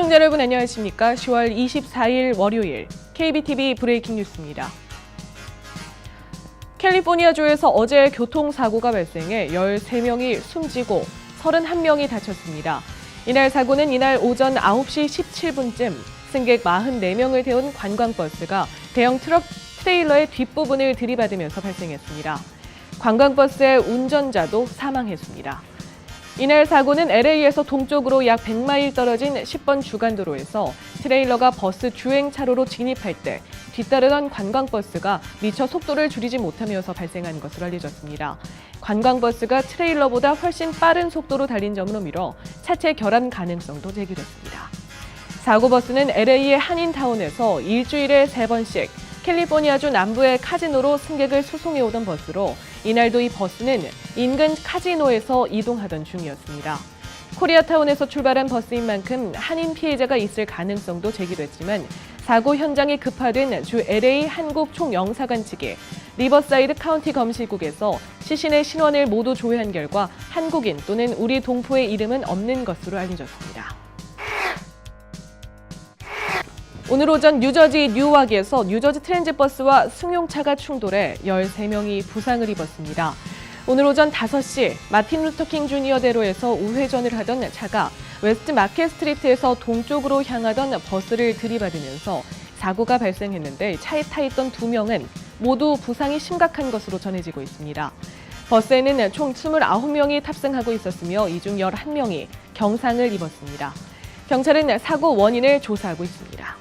시청자 여러분 안녕하십니까? 10월 24일 월요일 KBTV 브레이킹 뉴스입니다. 캘리포니아주에서 어제 교통사고가 발생해 13명이 숨지고 31명이 다쳤습니다. 이날 사고는 이날 오전 9시 17분쯤 승객 44명을 태운 관광버스가 대형 트럭 트레일러의 뒷부분을 들이받으면서 발생했습니다. 관광버스의 운전자도 사망했습니다. 이날 사고는 LA에서 동쪽으로 약 100마일 떨어진 10번 주간도로에서 트레일러가 버스 주행 차로로 진입할 때 뒤따르던 관광버스가 미처 속도를 줄이지 못하면서 발생한 것으로 알려졌습니다. 관광버스가 트레일러보다 훨씬 빠른 속도로 달린 점으로 미뤄 차체 결함 가능성도 제기됐습니다. 사고버스는 LA의 한인타운에서 일주일에 3번씩 캘리포니아주 남부의 카지노로 승객을 수송해오던 버스로 이날도 이 버스는 인근 카지노에서 이동하던 중이었습니다. 코리아타운에서 출발한 버스인 만큼 한인 피해자가 있을 가능성도 제기됐지만 사고 현장에 급파된 주 LA 한국 총영사관 측이 리버사이드 카운티 검시국에서 시신의 신원을 모두 조회한 결과 한국인 또는 우리 동포의 이름은 없는 것으로 알려졌습니다. 오늘 오전 뉴저지 뉴왁에서 뉴저지 트랜짓버스와 승용차가 충돌해 13명이 부상을 입었습니다. 오늘 오전 5시 마틴 루터킹 주니어 대로에서 우회전을 하던 차가 웨스트 마켓 스트리트에서 동쪽으로 향하던 버스를 들이받으면서 사고가 발생했는데 차에 타 있던 2명은 모두 부상이 심각한 것으로 전해지고 있습니다. 버스에는 총 29명이 탑승하고 있었으며 이 중 11명이 경상을 입었습니다. 경찰은 사고 원인을 조사하고 있습니다.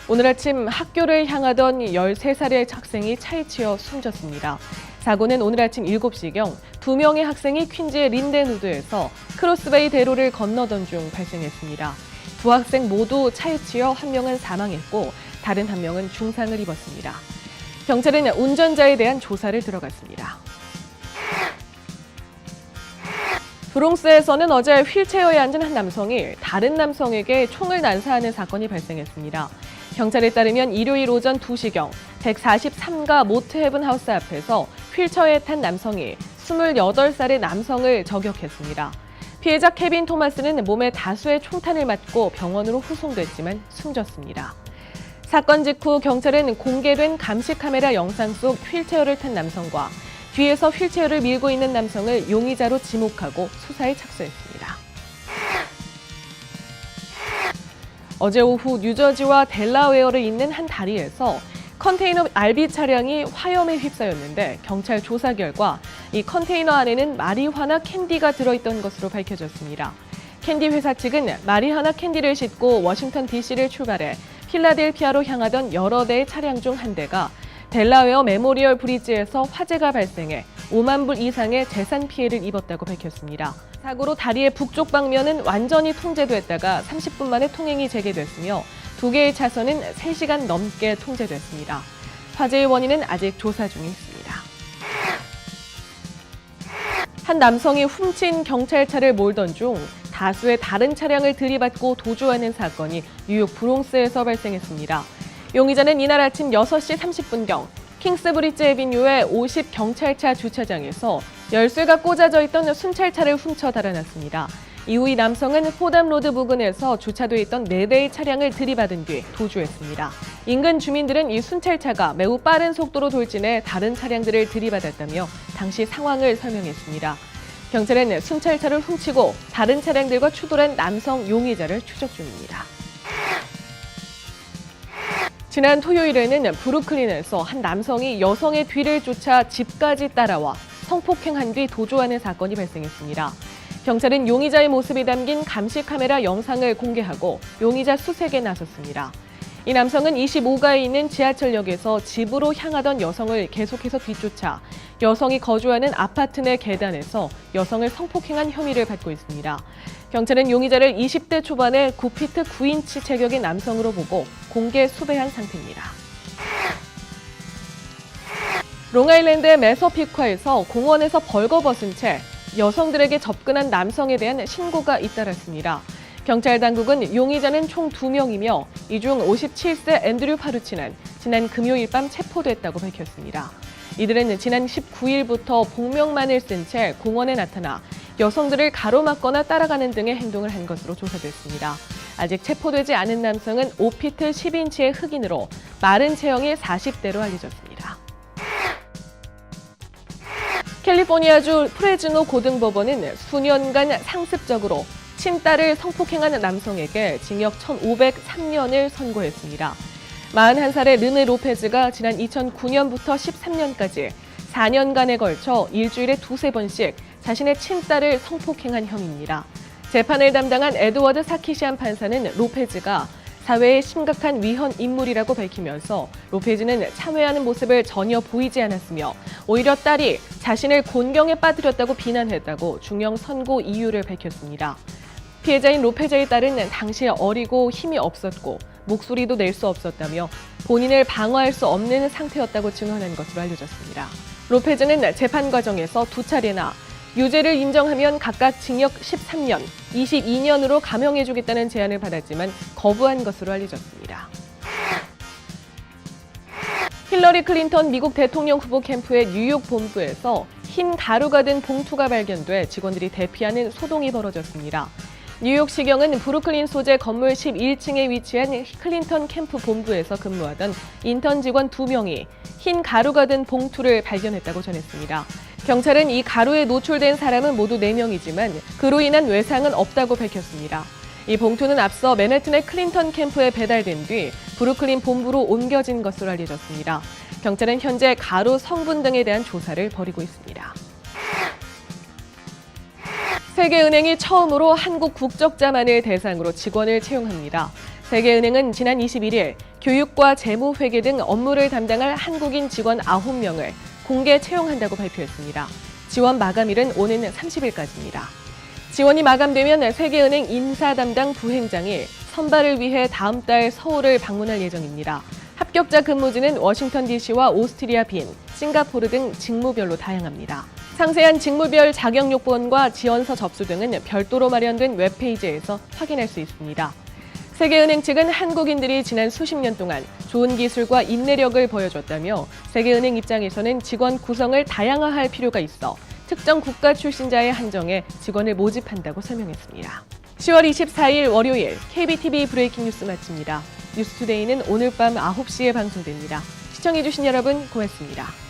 오늘 아침 학교를 향하던 13살의 학생이 차에 치여 숨졌습니다. 사고는 오늘 아침 7시경 2명의 학생이 퀸즈의 린덴우드에서 크로스베이 대로를 건너던 중 발생했습니다. 두 학생 모두 차에 치여 한 명은 사망했고 다른 한 명은 중상을 입었습니다. 경찰은 운전자에 대한 조사를 들어갔습니다. 브롱스에서는 어제 휠체어에 앉은 한 남성이 다른 남성에게 총을 난사하는 사건이 발생했습니다. 경찰에 따르면 일요일 오전 2시경 143가 모트헤븐 하우스 앞에서 휠체어에 탄 남성이 28살의 남성을 저격했습니다. 피해자 케빈 토마스는 몸에 다수의 총탄을 맞고 병원으로 후송됐지만 숨졌습니다. 사건 직후 경찰은 공개된 감시 카메라 영상 속 휠체어를 탄 남성과 뒤에서 휠체어를 밀고 있는 남성을 용의자로 지목하고 수사에 착수했습니다. 어제 오후 뉴저지와 델라웨어를 잇는 한 다리에서 컨테이너 RB 차량이 화염에 휩싸였는데 경찰 조사 결과 이 컨테이너 안에는 마리화나 캔디가 들어있던 것으로 밝혀졌습니다. 캔디 회사 측은 마리화나 캔디를 싣고 워싱턴 DC를 출발해 필라델피아로 향하던 여러 대의 차량 중 한 대가 델라웨어 메모리얼 브리지에서 화재가 발생해 5만 불 이상의 재산 피해를 입었다고 밝혔습니다. 사고로 다리의 북쪽 방면은 완전히 통제됐다가 30분 만에 통행이 재개됐으며 2개의 차선은 3시간 넘게 통제됐습니다. 화재의 원인은 아직 조사 중에 있습니다. 한 남성이 훔친 경찰차를 몰던 중 다수의 다른 차량을 들이받고 도주하는 사건이 뉴욕 브롱스에서 발생했습니다. 용의자는 이날 아침 6시 30분경 킹스브리지 애비뉴의 50 경찰차 주차장에서 열쇠가 꽂아져 있던 순찰차를 훔쳐 달아났습니다. 이후 이 남성은 포담로드 부근에서 주차돼 있던 4대의 차량을 들이받은 뒤 도주했습니다. 인근 주민들은 이 순찰차가 매우 빠른 속도로 돌진해 다른 차량들을 들이받았다며 당시 상황을 설명했습니다. 경찰은 순찰차를 훔치고 다른 차량들과 추돌한 남성 용의자를 추적 중입니다. 지난 토요일에는 브루클린에서 한 남성이 여성의 뒤를 쫓아 집까지 따라와 성폭행한 뒤 도주하는 사건이 발생했습니다. 경찰은 용의자의 모습이 담긴 감시 카메라 영상을 공개하고 용의자 수색에 나섰습니다. 이 남성은 25가에 있는 지하철역에서 집으로 향하던 여성을 계속해서 뒤쫓아 여성이 거주하는 아파트 내 계단에서 여성을 성폭행한 혐의를 받고 있습니다. 경찰은 용의자를 20대 초반의 9피트 9인치 체격의 남성으로 보고 공개 수배한 상태입니다. 롱아일랜드의 메서피카에서 공원에서 벌거벗은 채 여성들에게 접근한 남성에 대한 신고가 잇따랐습니다. 경찰 당국은 용의자는 총 2명이며 이 중 57세 앤드류 파루치는 지난 금요일 밤 체포됐다고 밝혔습니다. 이들은 지난 19일부터 복면만을 쓴 채 공원에 나타나 여성들을 가로막거나 따라가는 등의 행동을 한 것으로 조사됐습니다. 아직 체포되지 않은 남성은 5피트 10인치의 흑인으로 마른 체형의 40대로 알려졌습니다. 캘리포니아주 프레즈노 고등법원은 수년간 상습적으로 친딸을 성폭행한 남성에게 징역 1,503년을 선고했습니다. 41살의 르네 로페즈가 지난 2009년부터 13년까지 4년간에 걸쳐 일주일에 2~3번씩 자신의 친딸을 성폭행한 혐의입니다. 재판을 담당한 에드워드 사키시안 판사는 로페즈가 사회에 심각한 위헌 인물이라고 밝히면서 로페즈는 참회하는 모습을 전혀 보이지 않았으며 오히려 딸이 자신을 곤경에 빠뜨렸다고 비난했다고 중형 선고 이유를 밝혔습니다. 피해자인 로페즈의 딸은 당시 어리고 힘이 없었고 목소리도 낼 수 없었다며 본인을 방어할 수 없는 상태였다고 증언한 것으로 알려졌습니다. 로페즈는 재판 과정에서 2차례나 유죄를 인정하면 각각 징역 13년, 22년으로 감형해주겠다는 제안을 받았지만 거부한 것으로 알려졌습니다. 힐러리 클린턴 미국 대통령 후보 캠프의 뉴욕 본부에서 흰 가루가 든 봉투가 발견돼 직원들이 대피하는 소동이 벌어졌습니다. 뉴욕시경은 브루클린 소재 건물 11층에 위치한 클린턴 캠프 본부에서 근무하던 인턴 직원 2명이 흰 가루가 든 봉투를 발견했다고 전했습니다. 경찰은 이 가루에 노출된 사람은 모두 4명이지만 그로 인한 외상은 없다고 밝혔습니다. 이 봉투는 앞서 맨해튼의 클린턴 캠프에 배달된 뒤 브루클린 본부로 옮겨진 것으로 알려졌습니다. 경찰은 현재 가루 성분 등에 대한 조사를 벌이고 있습니다. 세계은행이 처음으로 한국 국적자만을 대상으로 직원을 채용합니다. 세계은행은 지난 21일 교육과 재무회계 등 업무를 담당할 한국인 직원 9명을 공개 채용한다고 발표했습니다. 지원 마감일은 오는 30일까지입니다. 지원이 마감되면 세계은행 인사 담당 부행장이 선발을 위해 다음 달 서울을 방문할 예정입니다. 합격자 근무지는 워싱턴 DC와 오스트리아 빈, 싱가포르 등 직무별로 다양합니다. 상세한 직무별 자격 요건과 지원서 접수 등은 별도로 마련된 웹페이지에서 확인할 수 있습니다. 세계은행 측은 한국인들이 지난 수십 년 동안 좋은 기술과 인내력을 보여줬다며 세계은행 입장에서는 직원 구성을 다양화할 필요가 있어 특정 국가 출신자에 한정해 직원을 모집한다고 설명했습니다. 10월 24일 월요일 KBTV 브레이킹 뉴스 마칩니다. 뉴스투데이는 오늘 밤 9시에 방송됩니다. 시청해주신 여러분 고맙습니다.